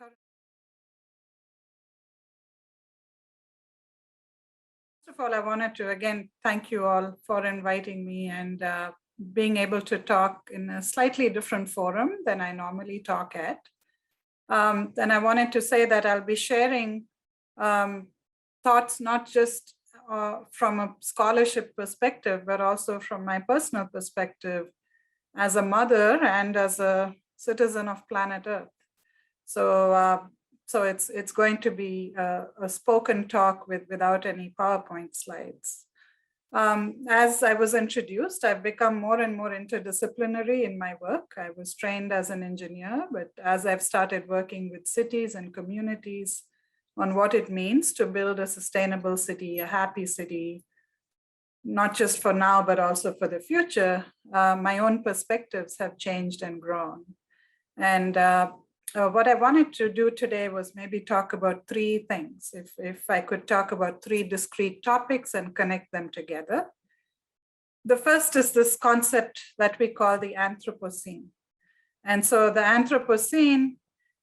current. First of all, I wanted to again thank you all for inviting me and being able to talk in a slightly different forum than I normally talk at. And I wanted to say that I'll be sharing thoughts not just from a scholarship perspective, but also from my personal perspective as a mother and as a citizen of planet Earth. So it's going to be a spoken talk without any PowerPoint slides. As I was introduced, I've become more and more interdisciplinary in my work. I was trained as an engineer, but as I've started working with cities and communities on what it means to build a sustainable city, a happy city, not just for now, but also for the future, my own perspectives have changed and grown. And what I wanted to do today was maybe talk about three things. If I could talk about three discrete topics and connect them together. The first is this concept that we call the Anthropocene. And so the Anthropocene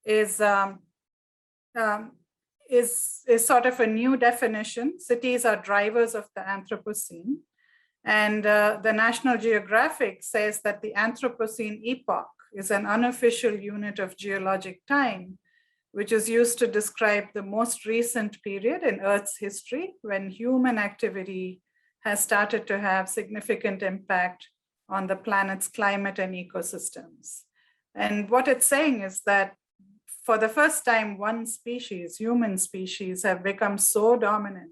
is sort of a new definition. Cities are drivers of the Anthropocene. And the National Geographic says that the Anthropocene epoch is an unofficial unit of geologic time, which is used to describe the most recent period in Earth's history when human activity has started to have significant impact on the planet's climate and ecosystems. And what it's saying is that for the first time, one species, human species, have become so dominant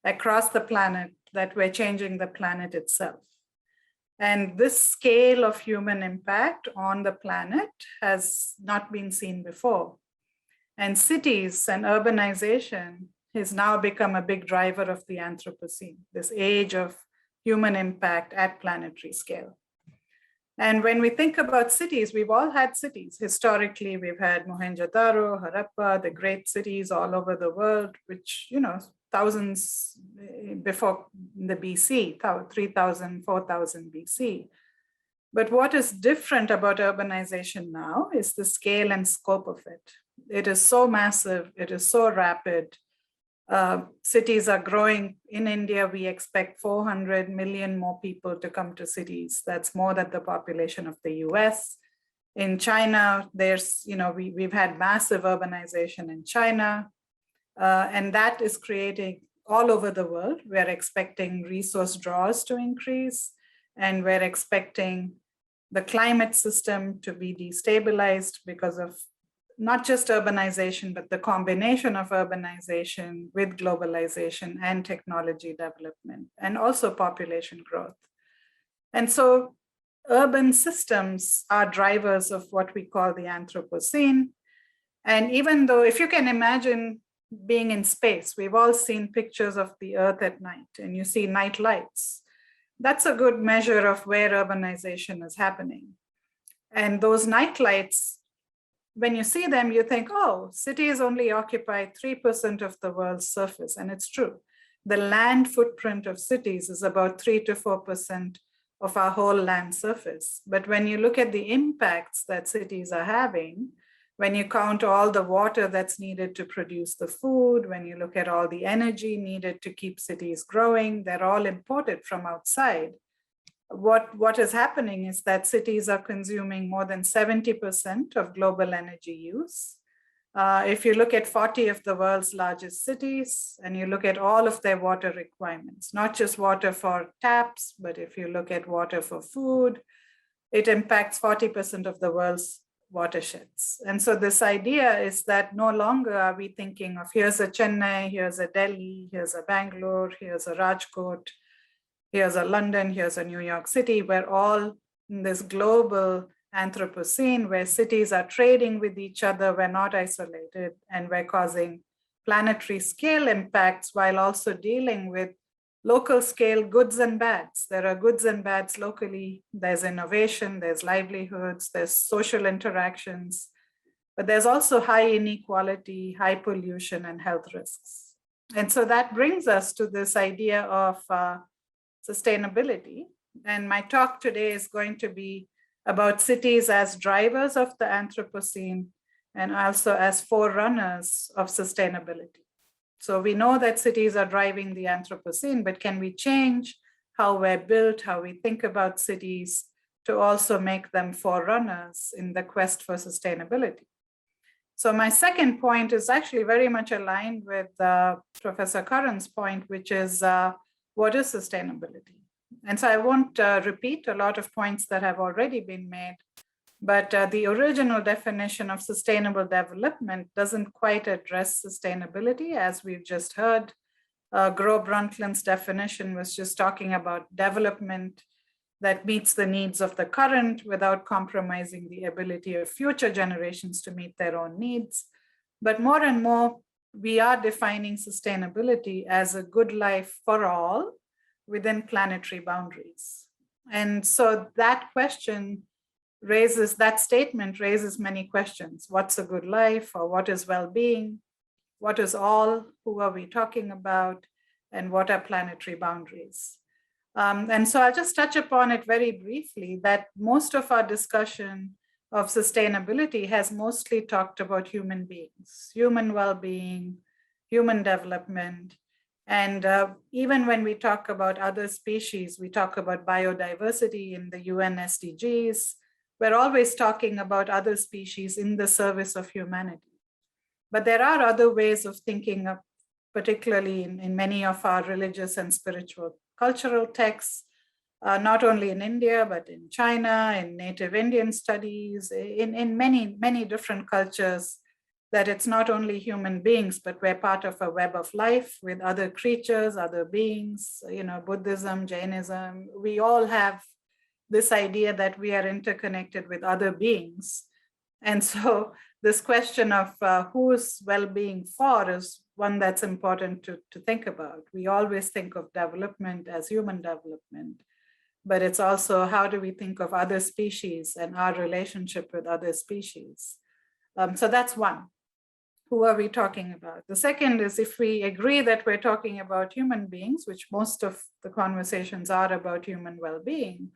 across the planet that we're changing the planet itself. And this scale of human impact on the planet has not been seen before. And cities and urbanization has now become a big driver of the Anthropocene, this age of human impact at planetary scale. And when we think about cities, we've all had cities. Historically, we've had Mohenjo-daro, Harappa, the great cities all over the world, which, thousands before the BC, 3000, 4000 BC. But what is different about urbanization now is the scale and scope of it. It is so massive, it is so rapid. Cities are growing. In India, we expect 400 million more people to come to cities. That's more than the population of the US. In China, we've had massive urbanization in China. And that is creating all over the world. We're expecting resource draws to increase, and we're expecting the climate system to be destabilized because of not just urbanization, but the combination of urbanization with globalization and technology development, and also population growth. And so urban systems are drivers of what we call the Anthropocene. And even though, if you can imagine being in space, we've all seen pictures of the Earth at night, and you see night lights. That's a good measure of where urbanization is happening. And those night lights, when you see them, you think, oh, cities only occupy 3% of the world's surface. And it's true. The land footprint of cities is about 3 to 4% of our whole land surface. But when you look at the impacts that cities are having, when you count all the water that's needed to produce the food, when you look at all the energy needed to keep cities growing, they're all imported from outside. What is happening is that cities are consuming more than 70% of global energy use. If you look at 40 of the world's largest cities, and you look at all of their water requirements, not just water for taps, but if you look at water for food, it impacts 40% of the world's watersheds. And so this idea is that no longer are we thinking of here's a Chennai, here's a Delhi, here's a Bangalore, here's a Rajkot, here's a London, here's a New York City. We're all in this global Anthropocene where cities are trading with each other. We're not isolated, and we're causing planetary scale impacts while also dealing with local scale goods and bads. There are goods and bads locally. There's innovation, there's livelihoods, there's social interactions, but there's also high inequality, high pollution, and health risks. And so that brings us to this idea of sustainability. And my talk today is going to be about cities as drivers of the Anthropocene and also as forerunners of sustainability. So we know that cities are driving the Anthropocene, but can we change how we're built, how we think about cities, to also make them forerunners in the quest for sustainability? So my second point is actually very much aligned with Professor Karan's point, which is what is sustainability? And so I won't repeat a lot of points that have already been made, but the original definition of sustainable development doesn't quite address sustainability, as we've just heard. Gro Brundtland's definition was just talking about development that meets the needs of the current without compromising the ability of future generations to meet their own needs. But more and more, we are defining sustainability as a good life for all within planetary boundaries. And so that statement raises many questions. What's a good life, or what is well-being? What is all? Who are we talking about? And what are planetary boundaries? And so I'll just touch upon it very briefly, that most of our discussion of sustainability has mostly talked about human beings, human well-being, human development. And even when we talk about other species, we talk about biodiversity in the UN SDGs. We're always talking about other species in the service of humanity. But there are other ways of thinking of, particularly in many of our religious and spiritual cultural texts, not only in India, but in China, in Native Indian studies, in many, many different cultures, that it's not only human beings, but we're part of a web of life with other creatures, other beings, Buddhism, Jainism. We all have this idea that we are interconnected with other beings. And so this question of who's well-being for is one that's important to think about. We always think of development as human development, but it's also how do we think of other species and our relationship with other species. So that's one. Who are we talking about? The second is, if we agree that we're talking about human beings, which most of the conversations are about human well-being,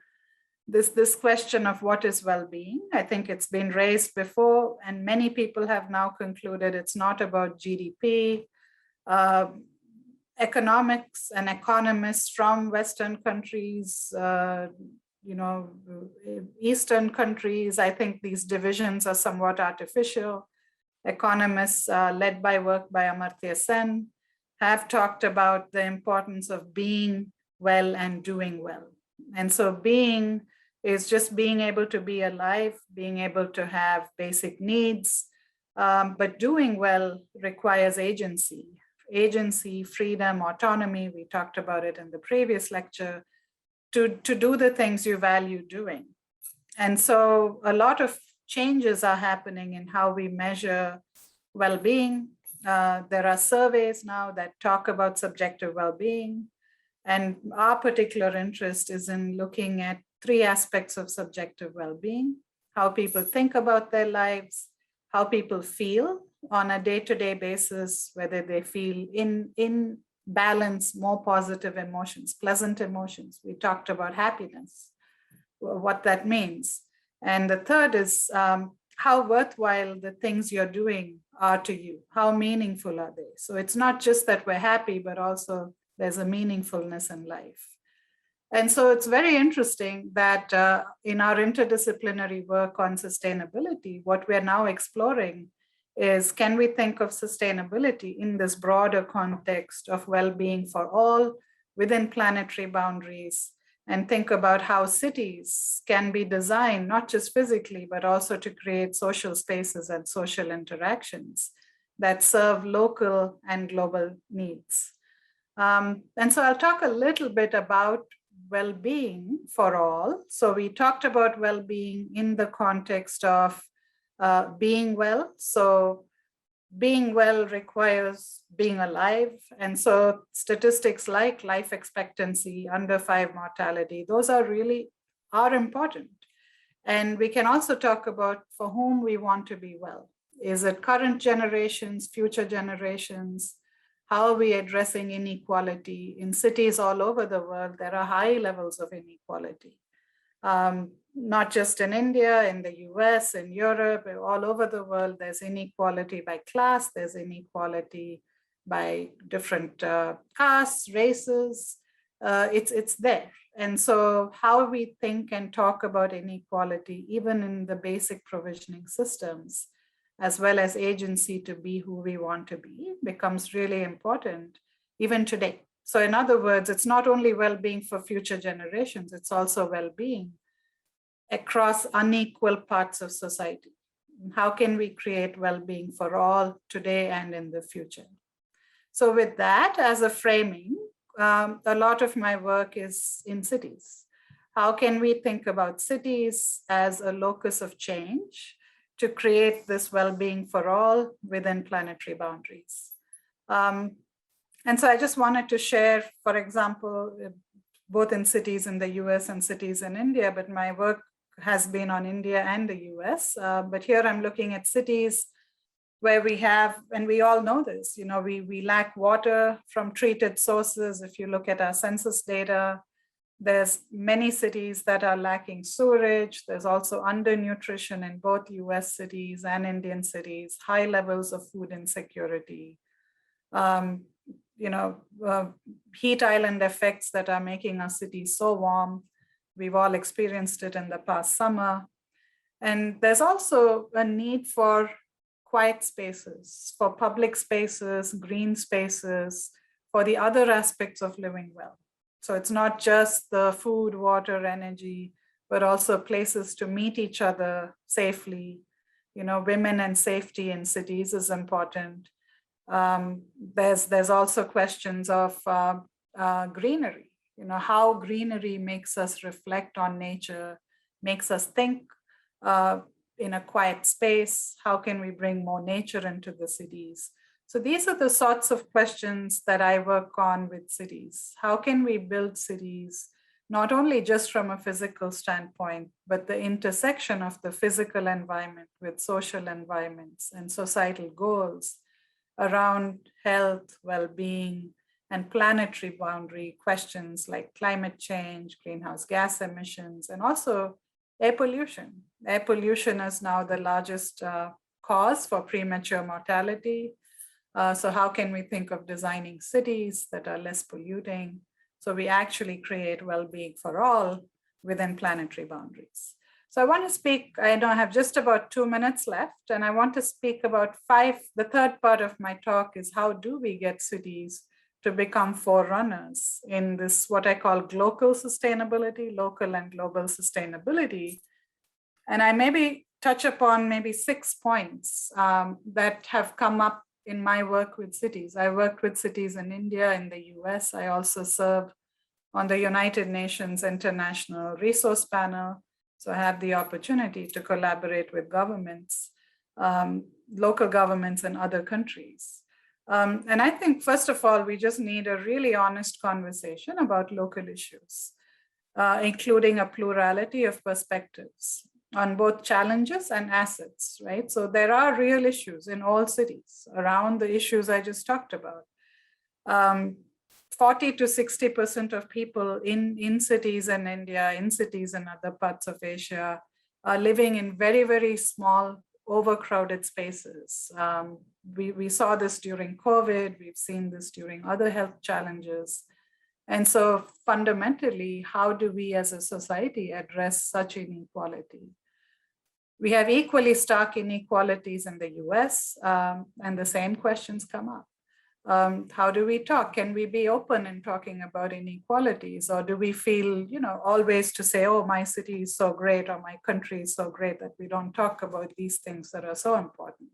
this question of what is well-being, I think it's been raised before, and many people have now concluded it's not about GDP. Economics and economists from Western countries, Eastern countries, I think these divisions are somewhat artificial. Economists led by work by Amartya Sen have talked about the importance of being well and doing well. And so being is just being able to be alive, being able to have basic needs, but doing well requires agency, freedom, autonomy. We talked about it in the previous lecture, to do the things you value doing. And so a lot of changes are happening in how we measure well-being. There are surveys now that talk about subjective well-being, and our particular interest is in looking at three aspects of subjective well-being: how people think about their lives, how people feel on a day-to-day basis, whether they feel in balance, more positive emotions, pleasant emotions. We talked about happiness, what that means. And the third is how worthwhile the things you're doing are to you. How meaningful are they? So it's not just that we're happy, but also there's a meaningfulness in life. And so it's very interesting that in our interdisciplinary work on sustainability, what we're now exploring is, can we think of sustainability in this broader context of well-being for all within planetary boundaries, and think about how cities can be designed, not just physically, but also to create social spaces and social interactions that serve local and global needs. And so I'll talk a little bit about well-being for all. So we talked about well-being in the context of being well. So being well requires being alive. And so statistics like life expectancy, under 5 mortality, those are important. And we can also talk about for whom we want to be well. Is it current generations, future generations? How are we addressing inequality? In cities all over the world, there are high levels of inequality. not just in India, in the US, in Europe, all over the world, there's inequality by class, there's inequality by different castes, races, it's there. And so how we think and talk about inequality, even in the basic provisioning systems, as well as agency to be who we want to be, becomes really important even today. So in other words, it's not only well-being for future generations, it's also well-being across unequal parts of society. How can we create well-being for all today and in the future? So with that as a framing, a lot of my work is in cities. How can we think about cities as a locus of change to create this well-being for all within planetary boundaries? And so I just wanted to share, for example, both in cities in the US and cities in India, but my work has been on India and the US. But here I'm looking at cities where we have, and we all know this, we lack water from treated sources. If you look at our census data, there's many cities that are lacking sewerage. There's also undernutrition in both US cities and Indian cities, high levels of food insecurity. Heat island effects that are making our cities so warm. We've all experienced it in the past summer. And there's also a need for quiet spaces, for public spaces, green spaces, for the other aspects of living well. So it's not just the food, water, energy, but also places to meet each other safely. Women and safety in cities is important. There's also questions of greenery, how greenery makes us reflect on nature, makes us think in a quiet space. How can we bring more nature into the cities? So these are the sorts of questions that I work on with cities. How can we build cities, not only just from a physical standpoint, but the intersection of the physical environment with social environments and societal goals around health, well-being, and planetary boundary questions like climate change, greenhouse gas emissions, and also air pollution. Air pollution is now the largest cause for premature mortality. So how can we think of designing cities that are less polluting, so we actually create well-being for all within planetary boundaries? So I want to speak, I know I have just about 2 minutes left, and I want to speak about the third part of my talk is how do we get cities to become forerunners in this, what I call local sustainability, local and global sustainability. And I maybe touch upon maybe 6 points that have come up in my work with cities. I worked with cities in India, in the US. I also serve on the United Nations International Resource Panel. So I had the opportunity to collaborate with governments, local governments in other countries. And I think, first of all, we just need a really honest conversation about local issues, including a plurality of perspectives on both challenges and assets, right? So there are real issues in all cities around the issues I just talked about. 40 to 60% of people in cities in India, in cities in other parts of Asia, are living in very, very small, overcrowded spaces. We saw this during COVID, we've seen this during other health challenges. And so fundamentally, how do we as a society address such inequality? We have equally stark inequalities in the US, and the same questions come up. How do we talk? Can we be open in talking about inequalities? Or do we feel, always to say, oh, my city is so great, or my country is so great, that we don't talk about these things that are so important?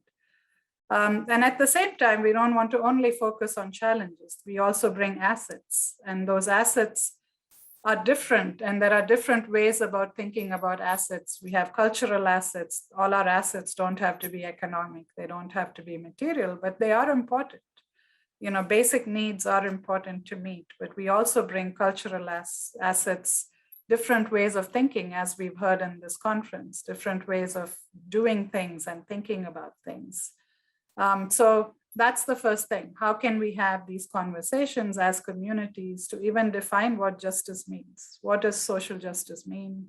And at the same time, we don't want to only focus on challenges. We also bring assets, and those assets are different, and there are different ways about thinking about assets. We have cultural assets. All our assets don't have to be economic. They don't have to be material, but they are important. Basic needs are important to meet, but we also bring cultural assets, different ways of thinking, as we've heard in this conference, different ways of doing things and thinking about things. So that's the first thing. How can we have these conversations as communities to even define what justice means? What does social justice mean?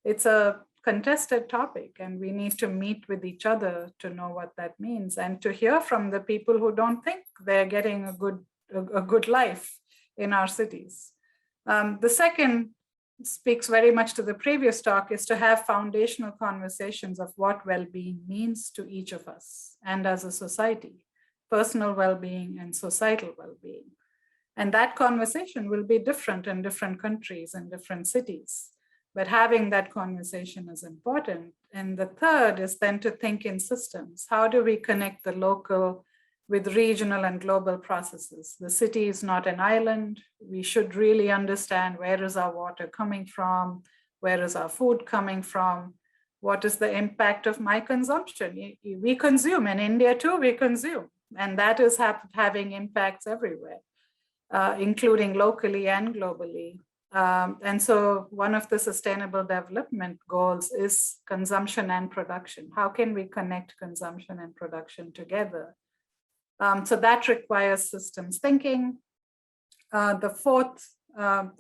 it's a contested topic, and we need to meet with each other to know what that means, and to hear from the people who don't think they're getting a good life in our cities. The second speaks very much to the previous talk, is to have foundational conversations of what well-being means to each of us and as a society, personal well-being and societal well-being. And that conversation will be different in different countries and different cities, but having that conversation is important. And the third is then to think in systems. How do we connect the local with regional and global processes? The city is not an island. We should really understand, where is our water coming from? Where is our food coming from? What is the impact of my consumption? We consume, in India too, we consume. And that is having impacts everywhere, including locally and globally. And so one of the sustainable development goals is consumption and production. How can we connect consumption and production together? So that requires systems thinking. The fourth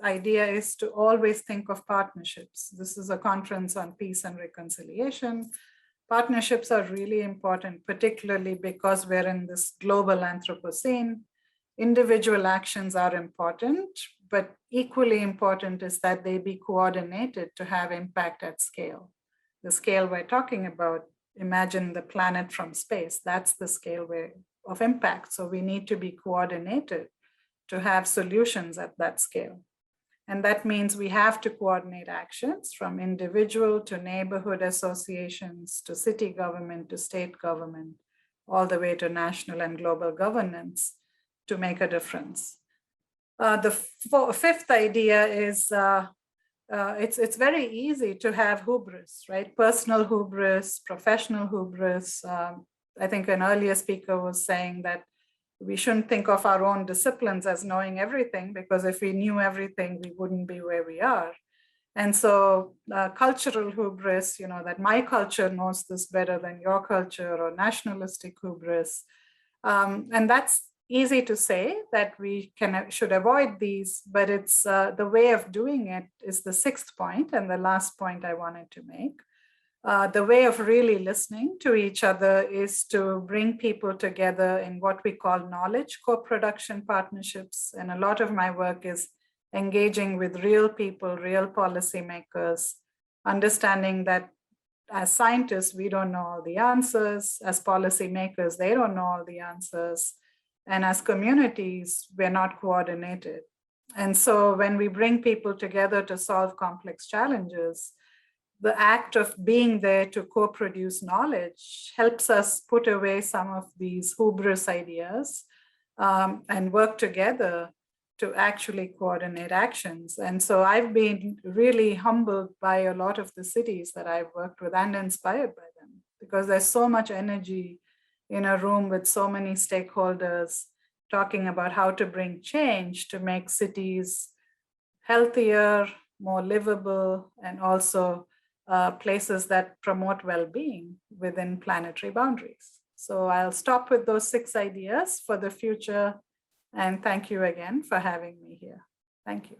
idea is to always think of partnerships. This is a conference on peace and reconciliation. Partnerships are really important, particularly because we're in this global Anthropocene. Individual actions are important, but equally important is that they be coordinated to have impact at scale. The scale we're talking about, imagine the planet from space, that's the scale of impact. So we need to be coordinated to have solutions at that scale. And that means we have to coordinate actions from individual to neighborhood associations, to city government, to state government, all the way to national and global governance to make a difference. The fifth idea is it's very easy to have hubris, right? Personal hubris, professional hubris. I think an earlier speaker was saying that we shouldn't think of our own disciplines as knowing everything, because if we knew everything, we wouldn't be where we are. And so cultural hubris, that my culture knows this better than your culture, or nationalistic hubris. And that's easy to say that we should avoid these, but it's the way of doing it is the sixth point, and the last point I wanted to make. The way of really listening to each other is to bring people together in what we call knowledge co-production partnerships. And a lot of my work is engaging with real people, real policymakers, understanding that as scientists, we don't know all the answers. As policymakers, they don't know all the answers. And as communities, we're not coordinated. And so when we bring people together to solve complex challenges, the act of being there to co-produce knowledge helps us put away some of these hubris ideas and work together to actually coordinate actions. And so I've been really humbled by a lot of the cities that I've worked with and inspired by them, because there's so much energy in a room with so many stakeholders talking about how to bring change to make cities healthier, more livable, and also places that promote well-being within planetary boundaries. So I'll stop with those 6 ideas for the future. And thank you again for having me here. Thank you.